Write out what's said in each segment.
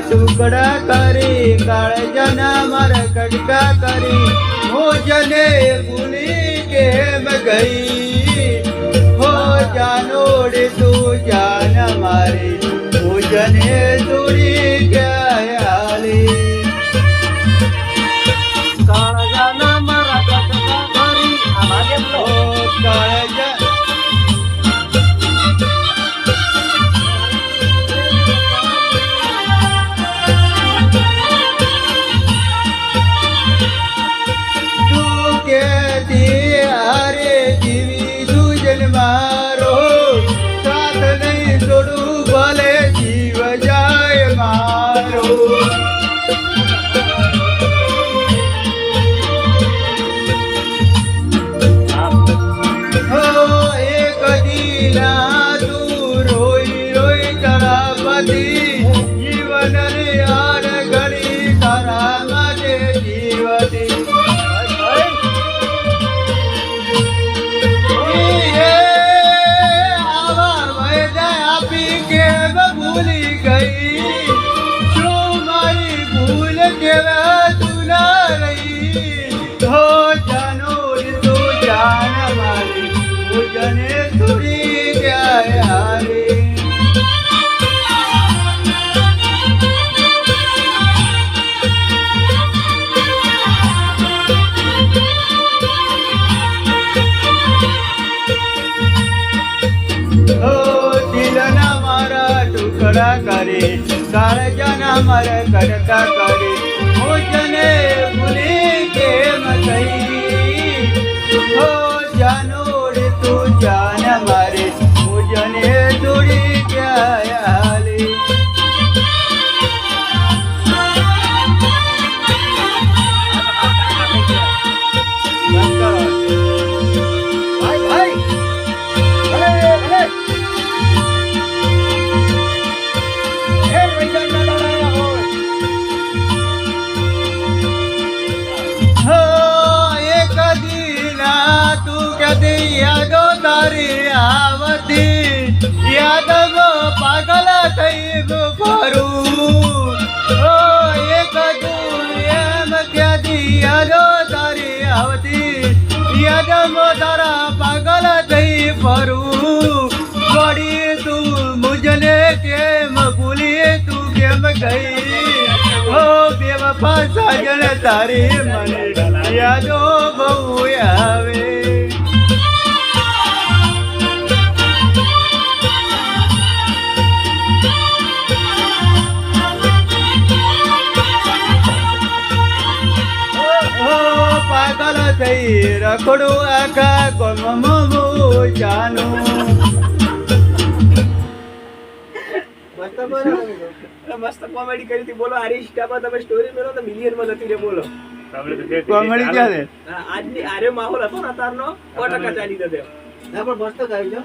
ટુકડા કરી કાળજાના મારા કટકા કરી મોજને ભૂલી કેમ ગઈ હો જાનોડ તું જાન મારી મોજને દૂરી ક્યાં આલી કાળજાના મારા કટકા કરી આ ભાગે બોલો કાળજા મારો સાથ નહીં છોડું ભલે જીવ જાય મારો હો એક દીના તું રોઈ રોઈ તારા પતિ જીવન રે યાર ઘડી તારા માટે જીવતી ભૂલી ગઈ શું મારી ભૂલ કેવા તું ના રહી હો જાનો તું જાન મારી ભૂજને થોડી ક્યાં હારી દિલના મારા ટુકડા કરી કાળજાના મારા કટકા કરી મોજને ભૂલી કેમ થઈ હો જાનોડ તું જાન મારી મોજને દૂરી ક્યાં આલી યાદો તારી આવતી યાદો પાગલ થઈ ફરું ઓ એક તું એમ ક્યાંથી યાદો તારી આવતી યાદો તારા પાગલ થઈ ફરું વળી તું મુજને કેમ ભૂલી તું કેમ ગઈ હો બેવફા સાજણ તારી મને યાદો બહુ આવે પાગલ થઈ રખડું આખા ગમમું જાનું મસ્ત કોમેડી કરી હતી બોલો આરી સ્ટાપા તમે સ્ટોરી મેળો તો મિલિયન માં જતી રે બોલો કોમેડી ક્યાં છે આજની આરે માહોલ હતો ને તારનો 100% ચાલી ગયો ના પણ મસ્ત ગાઈ જો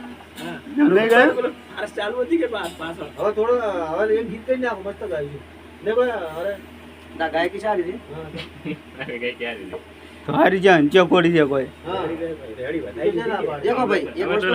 જમલે ગયો આ ચાલુ હતી કે પાછળ હવે થોડો હવે એક ગીત કરી નાખો મસ્ત ગાઈ છે ને કોઈ અરે ના ગાયકી સારી છે હારી જાન ચોકોડી છે કોઈ હા રેડી વાત દેખો ભાઈ એક વસ્તુ